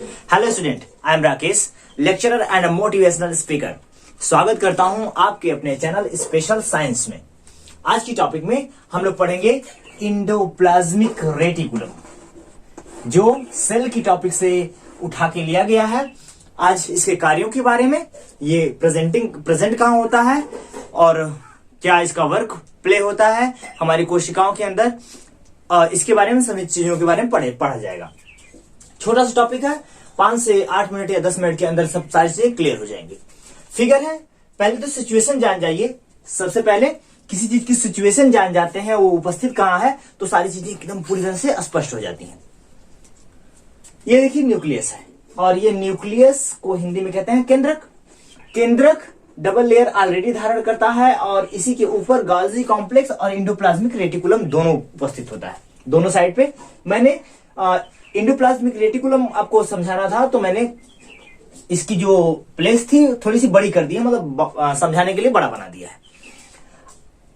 Hello student, I am Rakesh, lecturer and motivational speaker. स्वागत करता हूं आपके अपने चैनल स्पेशल साइंस में। आज की टॉपिक में हम लोग पढ़ेंगे एंडोप्लाज्मिक रेटिकुलम, जो सेल की टॉपिक से उठा के लिया गया है। आज इसके कार्यों के बारे में, ये प्रेजेंट कहां होता है और क्या इसका वर्क प्ले होता है हमारी कोशिकाओं के अंदर, इसके बारे में, सभी चीजों के बारे में पढ़ा जाएगा। छोटा सा टॉपिक है, 5 से 8 मिनट या 10 मिनट के अंदर सब सारी चीजें क्लियर हो जाएंगी। फिगर है, पहले तो सिचुएशन जान जाइए। सबसे पहले किसी चीज की सिचुएशन जान जाते हैं, वो उपस्थित कहां है, तो सारी चीजें एकदम पूरी तरह से स्पष्ट हो जाती हैं। ये देखिए न्यूक्लियस है, और ये न्यूक्लियस को हिंदी में कहते हैं केंद्रक। केंद्रक डबल लेयर ऑलरेडी धारण करता है, और इसी के ऊपर गोल्गी कॉम्प्लेक्स और एंडोप्लाज्मिक रेटिकुलम दोनों उपस्थित होता है। दोनों साइड पे मैंने एंडोप्लाज्मिक रेटिकुलम आपको समझाना था, तो मैंने इसकी जो प्लेस थी थोड़ी सी बड़ी कर दी है, मतलब समझाने के लिए बड़ा बना दिया है।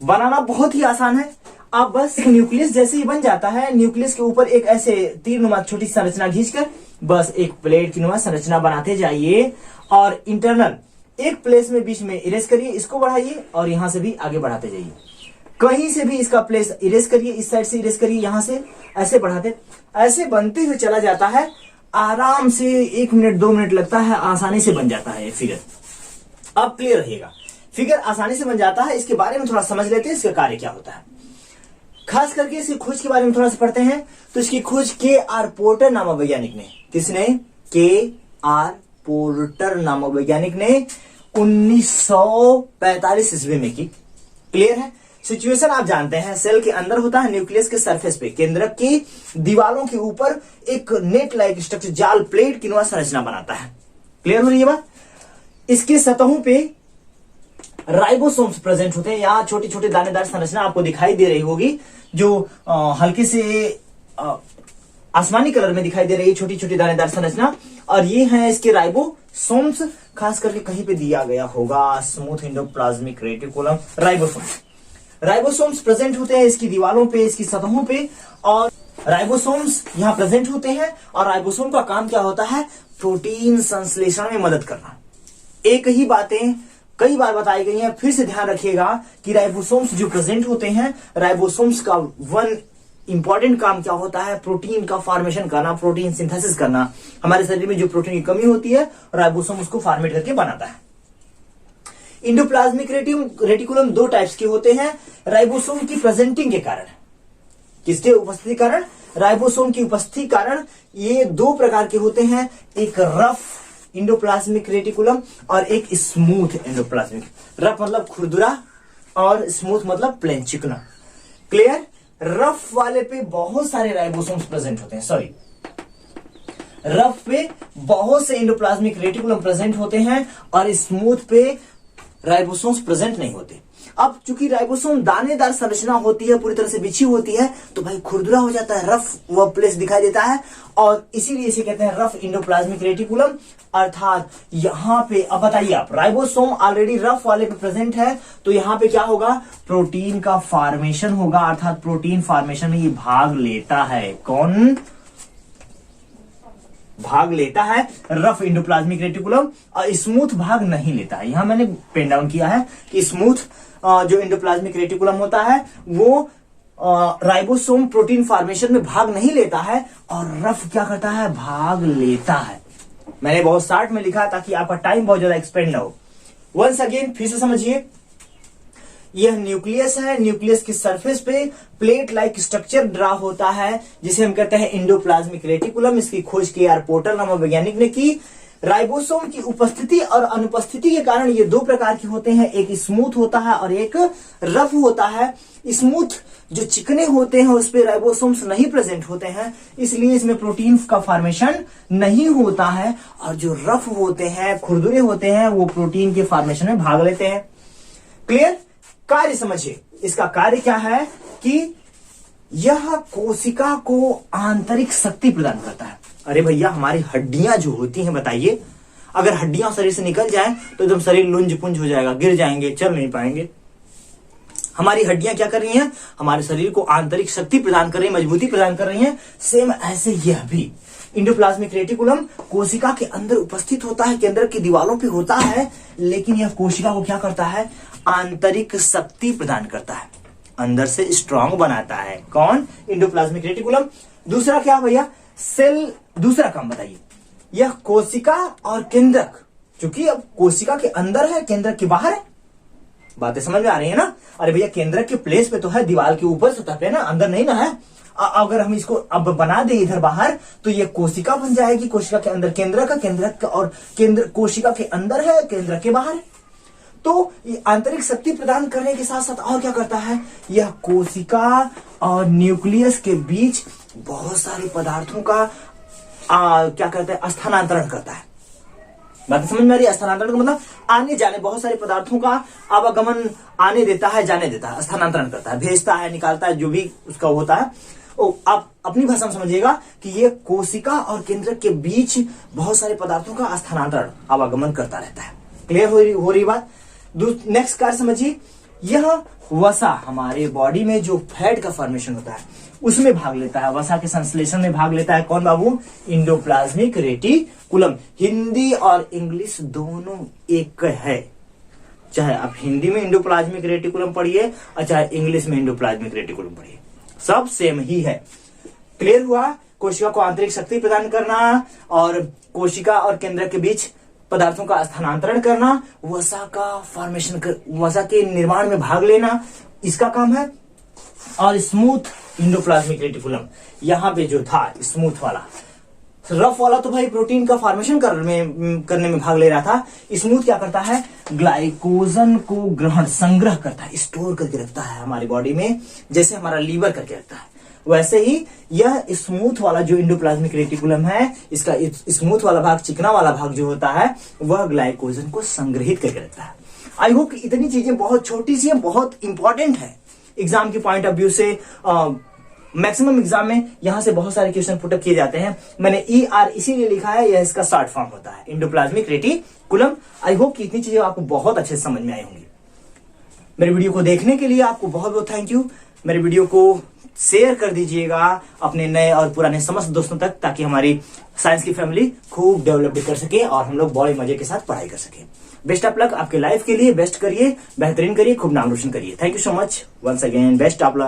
बनाना बहुत ही आसान है। आप बस न्यूक्लियस जैसे ही बन जाता है, न्यूक्लियस के ऊपर एक ऐसे तीरनुमा छोटी संरचना खींचकर बस एक प्लेट की नुमा संरचना बनाते जाइए, और इंटरनल एक प्लेस में बीच में इरेज करिए, इसको बढ़ाइए और यहां से भी आगे बढ़ाते जाइए। कहीं से भी इसका प्लेस इरेज करिए, इस साइड से इरेज करिए, यहां से ऐसे बढ़ाते, ऐसे बनते हुए चला जाता है। आराम से 1 मिनट 2 मिनट लगता है, आसानी से बन जाता है ये फिगर। अब क्लियर रहिएगा, फिगर आसानी से बन जाता है। इसके बारे में थोड़ा समझ लेते हैं, इसका कार्य क्या होता है। खास करके इसकी खोज के बारे में थोड़ा सा पढ़ते हैं। तो इसकी खोज के.आर. पोर्टर नामक वैज्ञानिक ने, किसने? के.आर. पोर्टर नामक वैज्ञानिक ने 1945 ईस्वी में की। क्लियर है? सिचुएशन आप जानते हैं, सेल के अंदर होता है, न्यूक्लियस के सरफेस पे, केंद्रक की दीवारों के ऊपर एक नेट लाइक स्ट्रक्चर, जाल प्लेट की संरचना बनाता है। क्लियर हो रही है बात? इसके सतहों पे राइबोसोम्स प्रेजेंट होते हैं। यहां छोटी छोटी दानेदार संरचना आपको दिखाई दे रही होगी, जो हल्के से आसमानी कलर में दिखाई दे रही है, छोटी छोटी दानेदार संरचना, और ये है इसके राइबोसोम्स। खास करके कहीं पे दिया गया होगा, smooth endoplasmic reticulum, ribosomes. Ribosomes present होते हैं इसकी दीवारों पे, इसकी सतहों पे, और राइबोसोम्स यहां प्रेजेंट होते हैं। और राइबोसोम का काम क्या होता है? प्रोटीन संश्लेषण में मदद करना। एक ही बातें कई बार बताई गई हैं, फिर से ध्यान रखिएगा कि राइबोसोम्स जो प्रेजेंट होते हैं, राइबोसोम्स का वन इंपॉर्टेंट काम क्या होता है? प्रोटीन का फॉर्मेशन करना, प्रोटीन सिंथेसिस करना। हमारे शरीर में जो प्रोटीन की कमी होती है, राइबोसोम उसको फॉर्मेट करके बनाता है। एंडोप्लाज्मिक रेटिकुलम 2 टाइप्स के होते हैं, राइबोसोम की प्रेजेंटिंग के कारण। किसके उपस्थिति कारण? राइबोसोम की उपस्थिति कारण ये 2 प्रकार के होते हैं, एक रफ एंडोप्लाज्मिक रेटिकुलम और एक स्मूथ एंडोप्लाज्मिक। रफ मतलब खुरदुरा, और स्मूथ मतलब प्लेन, चिकना। क्लियर? रफ वाले पे बहुत सारे राइबोसोम्स प्रेजेंट होते हैं, सॉरी, रफ पे बहुत से एंडोप्लाज्मिक रेटिकुलम प्रेजेंट होते हैं, और स्मूथ पे राइबोसोम्स प्रेजेंट नहीं होते। अब चूंकि राइबोसोम दानेदार संरचना होती है, पूरी तरह से बिछी होती है, तो भाई खुरदुरा हो जाता है, रफ वह प्लेस दिखाई देता है, और इसीलिए इसे कहते हैं रफ एंडोप्लाज्मिक रेटिकुलम। अर्थात यहां पे, अब बताइए आप, राइबोसोम ऑलरेडी रफ वाले पे प्रेजेंट है, तो यहां पे क्या होगा? प्रोटीन का फॉर्मेशन होगा, अर्थात प्रोटीन फॉर्मेशन में ये भाग लेता है। कौन भाग लेता है? Rough endoplasmic reticulum. और स्मूथ भाग नहीं लेता है। यहां मैंने पेन डाउन किया है कि स्मूथ जो एंडोप्लाज्मिक रेटिकुलम होता है, वो राइबोसोम प्रोटीन फॉर्मेशन में भाग नहीं लेता है, और रफ क्या करता है? भाग लेता है। मैंने बहुत शार्ट में लिखा ताकि आपका टाइम बहुत ज्यादा एक्सपेंड ना हो। वंस अगेन फिर से समझिए, यह न्यूक्लियस है, न्यूक्लियस की सरफेस पे प्लेट लाइक स्ट्रक्चर ड्रा होता है, जिसे हम कहते हैं एंडोप्लाज्मिक रेटिकुलम। इसकी खोज के.आर. पोर्टर नामक वैज्ञानिक ने की। राइबोसोम की उपस्थिति और अनुपस्थिति के कारण ये 2 प्रकार के होते हैं, एक स्मूथ होता है और एक रफ होता है। स्मूथ जो चिकने होते हैं, उस पे राइबोसोम्स नहीं प्रेजेंट होते हैं, इसलिए इसमें प्रोटीन का फॉर्मेशन नहीं होता है, और जो रफ होते हैं, खुरदुरे होते हैं, वो प्रोटीन के फॉर्मेशन में भाग लेते हैं। क्लियर? कार्य समझिए, इसका कार्य क्या है कि यह कोशिका को आंतरिक शक्ति प्रदान करता है। अरे भैया, हमारी हड्डियां जो होती हैं, बताइए, अगर हड्डियां शरीर से निकल जाए तो एकदम शरीर लुंज पुंज हो जाएगा, गिर जाएंगे, चल नहीं पाएंगे। हमारी हड्डियां क्या कर रही हैं? हमारे शरीर को आंतरिक शक्ति प्रदान कर रही है, मजबूती प्रदान कर रही हैं। सेम ऐसे यह भी, इंडोप्लाज्मिक रेटिकुलम कोशिका के अंदर उपस्थित होता है, केंद्रक की दीवारों पे होता है, लेकिन यह कोशिका को क्या करता है, आंतरिक शक्ति प्रदान करता है, अंदर से स्ट्रांग बनाता है। कौन? Endoplasmic reticulum. दूसरा क्या भैया? सेल। दूसरा काम बताइए, यह कोशिका और केंद्रक, क्योंकि अब कोशिका के अंदर है, केंद्रक के बाहर है। बातें समझ में आ रही है ना? अरे भैया केंद्रक के प्लेस पे तो है, दीवार के ऊपर सतह पे ना, अंदर नहीं ना है। अगर हम इसको अब बना दे इधर बाहर तो ये कोशिका बन जाएगी, कोशिका के अंदर केंद्रक का, केंद्रक का, और केंद्र कोशिका के अंदर है, केंद्रक के बाहर है। तो ये आंतरिक शक्ति प्रदान करने के साथ साथ और क्या करता है, यह कोशिका और न्यूक्लियस के बीच बहुत सारे पदार्थों का क्या करता है, स्थानांतरण करता है। बात समझ में आ रही है? स्थानांतरण का मतलब आने जाने, बहुत सारे पदार्थों का आवागमन, आने देता है, जाने देता है, स्थानांतरण करता है, भेजता है, निकालता है, जो भी उसका होता है। आप अपनी भाषा में समझिएगा कि ये कोशिका और केंद्रक के बीच बहुत सारे पदार्थों का स्थानांतरण, आवागमन करता रहता है। क्लियर हो रही बात? नेक्स्ट कार्य समझिए, यह वसा हमारे बॉडी में जो फैट का फॉर्मेशन होता है उसमें भाग लेता है, वसा के संश्लेषण में भाग लेता है। कौन बाबू? Endoplasmic reticulum. हिंदी और इंग्लिश दोनों एक है, चाहे आप हिंदी में इंडोप्लाज्मिक रेटिकुलम पढ़िए और चाहे इंग्लिश में इंडोप्लाज्मिक रेटिकुलम पढ़िए, सब सेम ही है। क्लियर हुआ? कोशिका को आंतरिक शक्ति प्रदान करना और कोशिका और केंद्रक के बीच पदार्थों का स्थानांतरण करना, वसा का फॉर्मेशन कर, वसा के निर्माण में भाग लेना, इसका काम है। और स्मूथ इंडोप्लाज्मिक रेटिकुलम, यहां पे जो था स्मूथ वाला, रफ वाला तो भाई प्रोटीन का फॉर्मेशन करने में भाग ले रहा था। स्मूथ क्या करता है, ग्लाइकोजन को ग्रहण, संग्रह करता है, स्टोर करके रखता है हमारी बॉडी में, जैसे हमारा लीवर करके रखता है। वैसे ही यह स्मूथ वाला जो इंडोप्लाज्मिक रेटिकुलम है, इसका स्मूथ वाला भाग, चिकना वाला भाग जो होता है, वह ग्लाइकोजन को संग्रहित करके रखता है। आई होप कि इतनी चीजें बहुत छोटी सी है, बहुत इंपॉर्टेंट है एग्जाम के पॉइंट ऑफ व्यू से। मैक्सिमम एग्जाम में यहां से बहुत सारे क्वेश्चन पुटअप किए जाते हैं। मैंने ER इसीलिए लिखा है, यह इसका शॉर्ट फॉर्म होता है, इंडोप्लाज्मिक रेटिकुलम। आई होप कि इतनी चीजें आपको बहुत अच्छे से समझ में आई होंगी। मेरे वीडियो को देखने के लिए आपको बहुत बहुत थैंक यू। मेरे वीडियो को शेयर कर दीजिएगा अपने नए और पुराने समस्त दोस्तों तक, ताकि हमारी साइंस की फैमिली खूब डेवलप कर सके और हम लोग बड़े मजे के साथ पढ़ाई कर सके। बेस्ट ऑफ लक आपके लाइफ के लिए, बेस्ट करिए, बेहतरीन करिए, खूब नाम रोशन करिए। Thank you so much once again, best of luck.